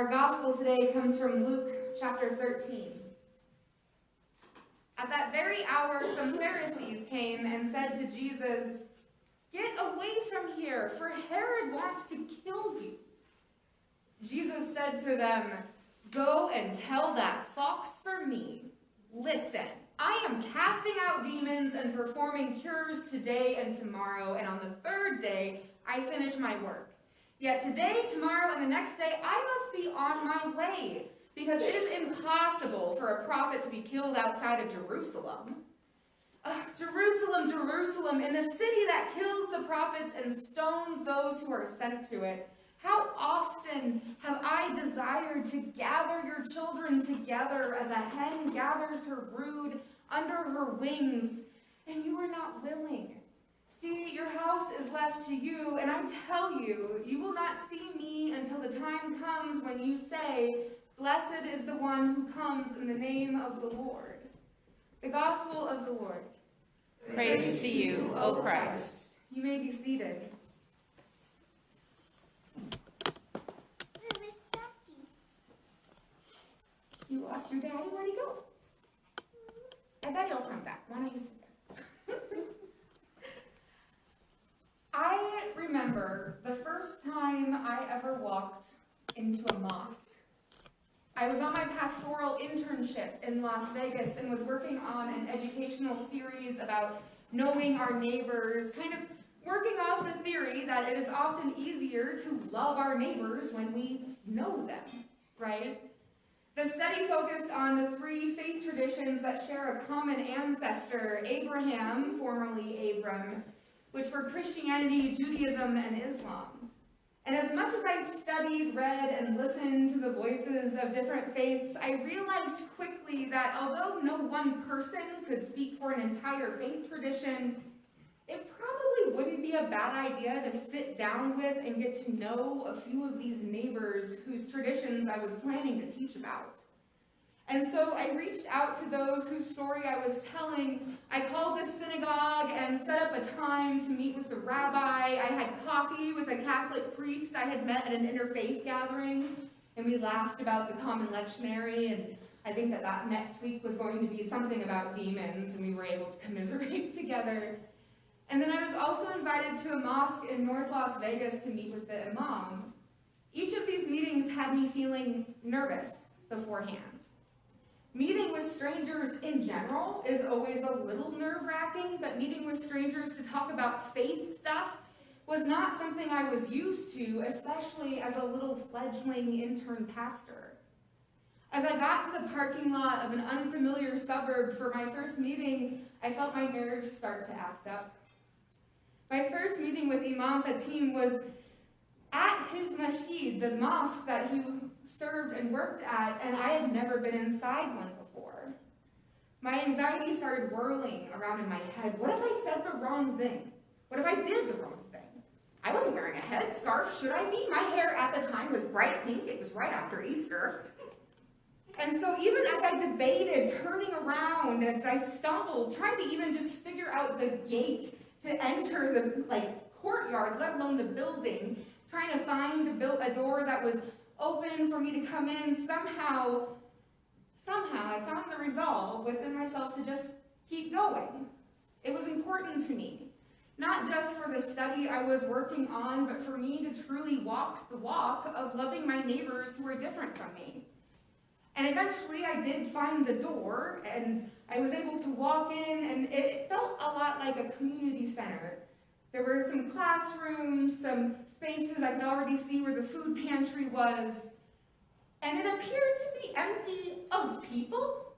Our gospel today comes from Luke chapter 13. At that very hour, some Pharisees came and said to Jesus, "Get away from here, for Herod wants to kill you." Jesus said to them, "Go and tell that fox for me. Listen, I am casting out demons and performing cures today and tomorrow, and on the third day I finish my work. Yet today, tomorrow, and the next day I must be on my way, because it is impossible for a prophet to be killed outside of Jerusalem. Jerusalem, Jerusalem, in the city that kills the prophets and stones those who are sent to it. How often have I desired to gather your children together as a hen gathers her brood under her wings, and you are not willing. See, your house is left to you, and I tell you, you will not see me until the time comes when you say, 'Blessed is the one who comes in the name of the Lord.'" The Gospel of the Lord. Praise to you, O Christ. You may be seated. You lost your daddy? Where'd he go? I bet he'll come back. Why don't you sit there? I remember the first time I ever walked into a mosque. I was on my pastoral internship in Las Vegas and was working on an educational series about knowing our neighbors, kind of working off the theory that it is often easier to love our neighbors when we know them, right? The study focused on the three faith traditions that share a common ancestor, Abraham, formerly Abram, which were Christianity, Judaism, and Islam. And as much as I studied, read, and listened to the voices of different faiths, I realized quickly that although no one person could speak for an entire faith tradition, it probably wouldn't be a bad idea to sit down with and get to know a few of these neighbors whose traditions I was planning to teach about. And so I reached out to those whose story I was telling. I called the synagogue and set up a time to meet with the rabbi. I had coffee with a Catholic priest I had met at an interfaith gathering, and we laughed about the common lectionary, and I think that next week was going to be something about demons, and we were able to commiserate together. And then I was also invited to a mosque in North Las Vegas to meet with the imam. Each of these meetings had me feeling nervous beforehand. Meeting with strangers in general is always a little nerve-wracking, but meeting with strangers to talk about faith stuff was not something I was used to, especially as a little fledgling intern pastor. As I got to the parking lot of an unfamiliar suburb for my first meeting, I felt my nerves start to act up. My first meeting with Imam Fatim was at his masjid, the mosque that he served and worked at, and I had never been inside one before. My anxiety started whirling around in my head. What if I said the wrong thing? What if I did the wrong thing? I wasn't wearing a headscarf, should I be? My hair at the time was bright pink. It was right after Easter. And so even as I debated, turning around, as I stumbled, trying to even just figure out the gate to enter the courtyard, let alone the building, trying to find a door that was open for me to come in, somehow I found the resolve within myself to just keep going. It was important to me, not just for the study I was working on, but for me to truly walk the walk of loving my neighbors who were different from me. And eventually I did find the door, and I was able to walk in, and it felt a lot like a community center. There were some classrooms, some spaces I could already see where the food pantry was, and it appeared to be empty of people.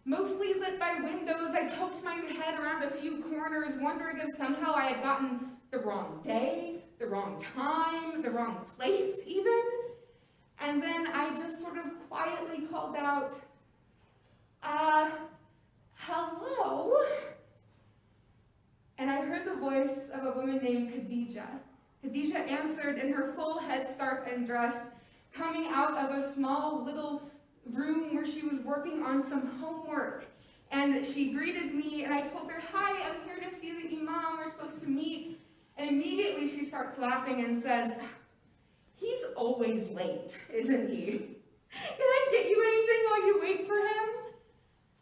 Mostly lit by windows, I poked my head around a few corners, wondering if somehow I had gotten the wrong day, the wrong time, the wrong place even. And then I just sort of quietly called out, hello? And I heard the voice of a woman named Khadija. Khadija answered in her full headscarf and dress, coming out of a small little room where she was working on some homework. And she greeted me, and I told her, "Hi, I'm here to see the imam. We're supposed to meet." And immediately she starts laughing and says, "He's always late, isn't he? Can I get you anything while you wait for him?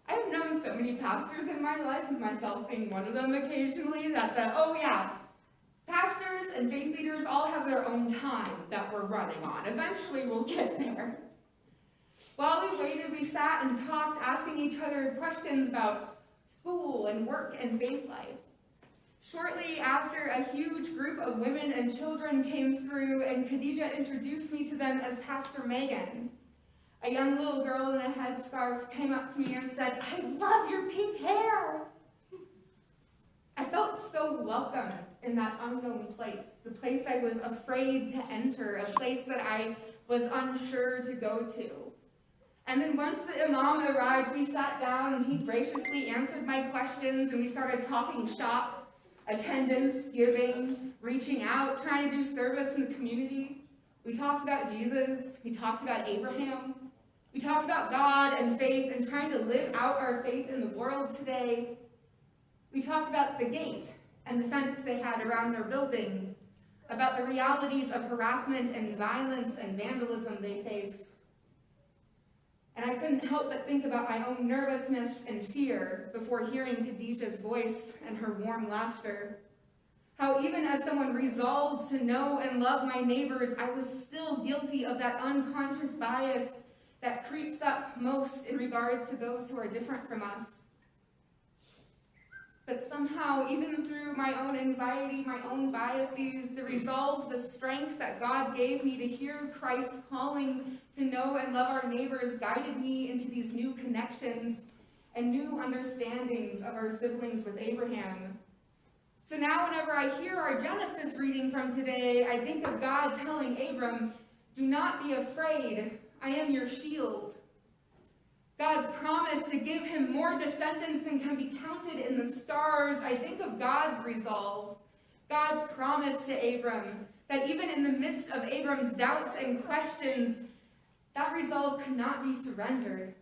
I've known so many pastors in my life, and myself being one of them occasionally, pastors and faith leaders all have their own time that we're running on. Eventually we'll get there. While we waited, we sat and talked, asking each other questions about school and work and faith life. Shortly after, a huge group of women and children came through, and Khadijah introduced me to them as Pastor Megan. A young little girl in a headscarf came up to me and said, "I love your pink hair." I felt so welcome in that unknown place, the place I was afraid to enter, a place that I was unsure to go to. And then once the imam arrived, we sat down and he graciously answered my questions, and we started talking shop, attendance, giving, reaching out, trying to do service in the community. We talked about Jesus, we talked about Abraham, we talked about God and faith and trying to live out our faith in the world today. We talked about the gate and the fence they had around their building, about the realities of harassment and violence and vandalism they faced. And I couldn't help but think about my own nervousness and fear before hearing Khadijah's voice and her warm laughter. How even as someone resolved to know and love my neighbors, I was still guilty of that unconscious bias that creeps up most in regards to those who are different from us. But somehow, even through my own anxiety, my own biases, the resolve, the strength that God gave me to hear Christ calling to know and love our neighbors guided me into these new connections and new understandings of our siblings with Abraham. So now whenever I hear our Genesis reading from today, I think of God telling Abram, "Do not be afraid, I am your shield." God's promise to give him more descendants than can be counted in the stars. I think of God's resolve, God's promise to Abram, that even in the midst of Abram's doubts and questions, that resolve could not be surrendered.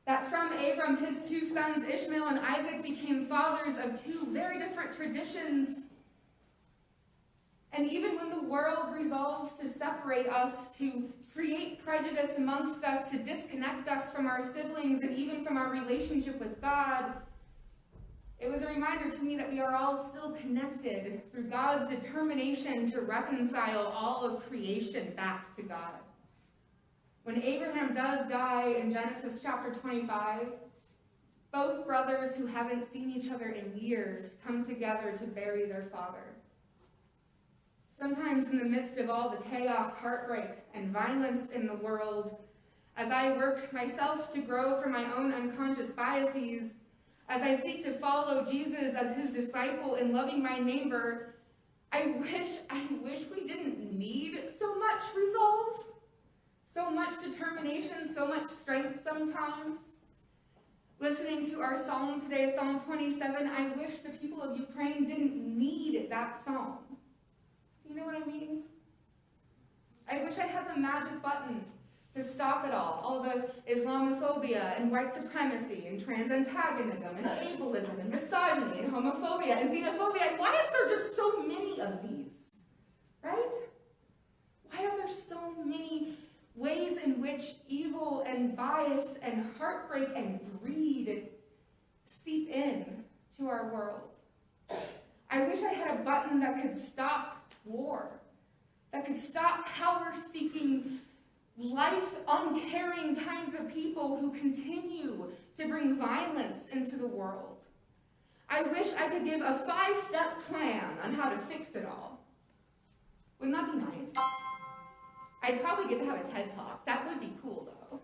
That from Abram, his two sons, Ishmael and Isaac, became fathers of two very different traditions. And even when the world resolves to separate us, to create prejudice amongst us, to disconnect us from our siblings and even from our relationship with God, it was a reminder to me that we are all still connected through God's determination to reconcile all of creation back to God. When Abraham does die in Genesis chapter 25, both brothers who haven't seen each other in years come together to bury their father. Sometimes in the midst of all the chaos, heartbreak, and violence in the world, as I work myself to grow from my own unconscious biases, as I seek to follow Jesus as his disciple in loving my neighbor, I wish we didn't need so much resolve, so much determination, so much strength sometimes. Listening to our psalm today, Psalm 27, I wish the people of Ukraine didn't need that psalm. You know what I mean? I wish I had the magic button to stop it all the Islamophobia and white supremacy and trans antagonism and ableism and misogyny and homophobia and xenophobia. And why is there just so many of these, right? Why are there so many ways in which evil and bias and heartbreak and greed seep in to our world? I wish I had a button that could stop war, that could stop power-seeking, life-uncaring kinds of people who continue to bring violence into the world. I wish I could give a 5-step plan on how to fix it all. Wouldn't that be nice? I'd probably get to have a TED Talk. That would be cool, though.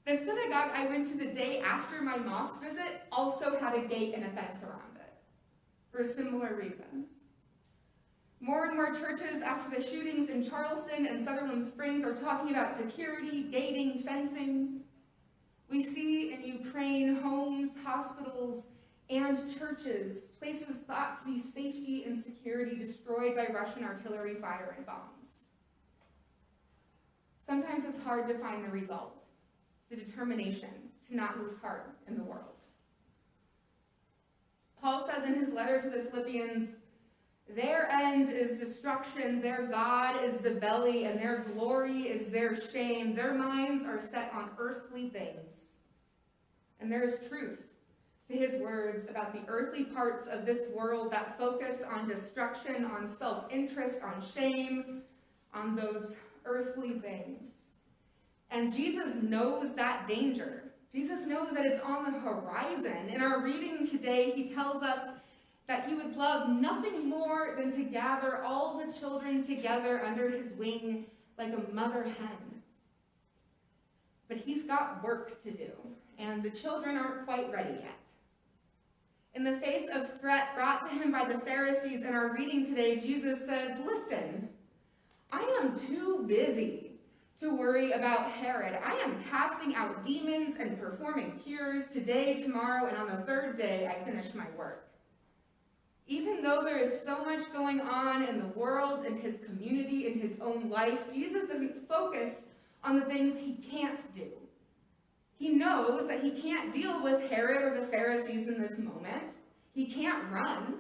The synagogue I went to the day after my mosque visit also had a gate and a fence around it, for similar reasons. More and more churches after the shootings in Charleston and Sutherland Springs are talking about security, gating, fencing. We see in Ukraine homes, hospitals, and churches, places thought to be safety and security, destroyed by Russian artillery fire and bombs. Sometimes it's hard to find the resolve, the determination to not lose heart in the world. Paul says in his letter to the Philippians, Their end is destruction, their God is the belly, and their glory is their shame. Their minds are set on earthly things. And there is truth to his words about the earthly parts of this world that focus on destruction, on self-interest, on shame, on those earthly things. And Jesus knows that danger. Jesus knows that it's on the horizon. In our reading today, he tells us that he would love nothing more than to gather all the children together under his wing like a mother hen. But he's got work to do, and the children aren't quite ready yet. In the face of threat brought to him by the Pharisees in our reading today, Jesus says, listen, I am too busy to worry about Herod. I am casting out demons and performing cures today, tomorrow, and on the third day I finish my work. Even though there is so much going on in the world, in his community, in his own life, Jesus doesn't focus on the things he can't do. He knows that he can't deal with Herod or the Pharisees in this moment. He can't run.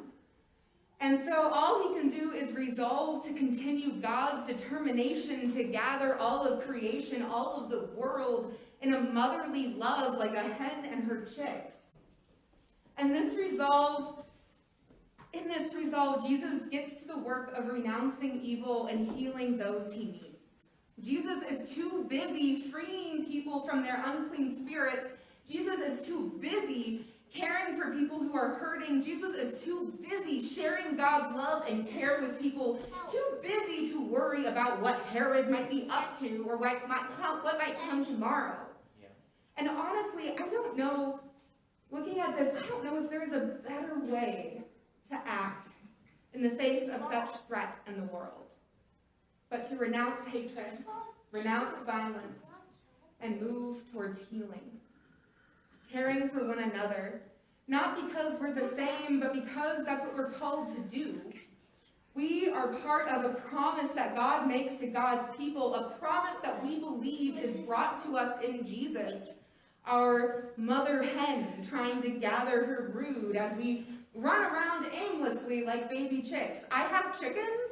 And so all he can do is resolve to continue God's determination to gather all of creation, all of the world, in a motherly love like a hen and her chicks. And in this resolve, Jesus gets to the work of renouncing evil and healing those he meets. Jesus is too busy freeing people from their unclean spirits. Jesus is too busy caring for people who are hurting. Jesus is too busy sharing God's love and care with people, too busy to worry about what Herod might be up to or what might come tomorrow. Yeah. And honestly, I don't know, looking at this, I don't know if there is a better way to act in the face of such threat in the world, but to renounce hatred, renounce violence, and move towards healing. Caring for one another, not because we're the same, but because that's what we're called to do. We are part of a promise that God makes to God's people, a promise that we believe is brought to us in Jesus, our mother hen trying to gather her brood as we run around aimlessly like baby chicks. I have chickens.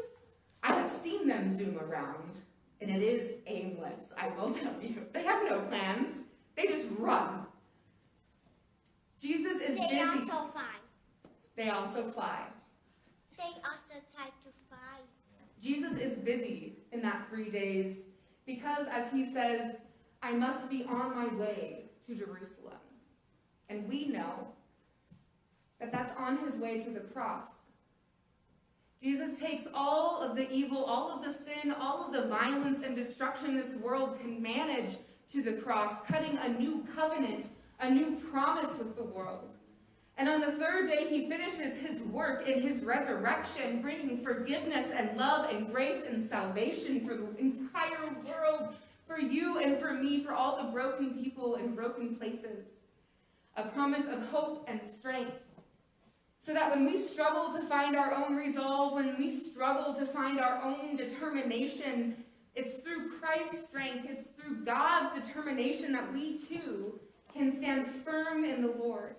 I have seen them zoom around, and it is aimless, I will tell you. They have no plans. They just run. Jesus is busy. They also fly. They also fly. They also try to fly. Jesus is busy in that 3 days because, as he says, I must be on my way to Jerusalem. And we know that that's on his way to the cross. Jesus takes all of the evil, all of the sin, all of the violence and destruction this world can manage to the cross, cutting a new covenant, a new promise with the world. And on the third day, he finishes his work in his resurrection, bringing forgiveness and love and grace and salvation for the entire world, for you and for me, for all the broken people in broken places. A promise of hope and strength. So that when we struggle to find our own resolve, when we struggle to find our own determination, it's through Christ's strength, it's through God's determination that we too can stand firm in the Lord.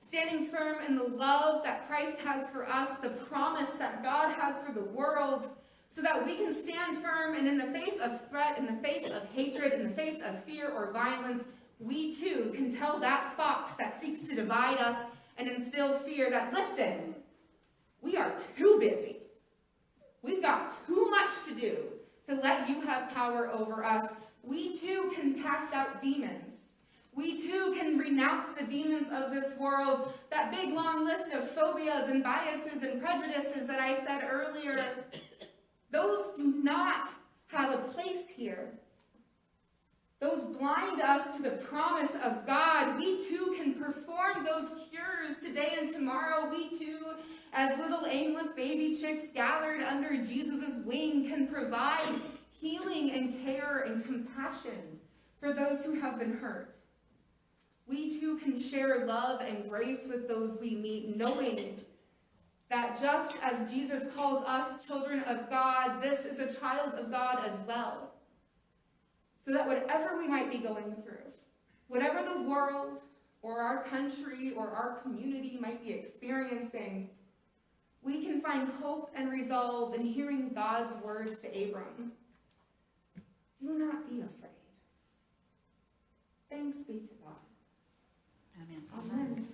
Standing firm in the love that Christ has for us, the promise that God has for the world, so that we can stand firm and in the face of threat, in the face of hatred, in the face of fear or violence, we too can tell that fox that seeks to divide us and instill fear that, listen, we are too busy. We've got too much to do to let you have power over us. We too can cast out demons. We too can renounce the demons of this world. That big long list of phobias and biases and prejudices that I said earlier, those do not have a place here. Those blind us to the promise of God. We too can perform those cures today and tomorrow. We too, as little aimless baby chicks gathered under Jesus' wing, can provide healing and care and compassion for those who have been hurt. We too can share love and grace with those we meet, knowing that just as Jesus calls us children of God, this is a child of God as well. So that whatever we might be going through, whatever the world or our country or our community might be experiencing, we can find hope and resolve in hearing God's words to Abram. Do not be afraid. Thanks be to God. Amen. Amen.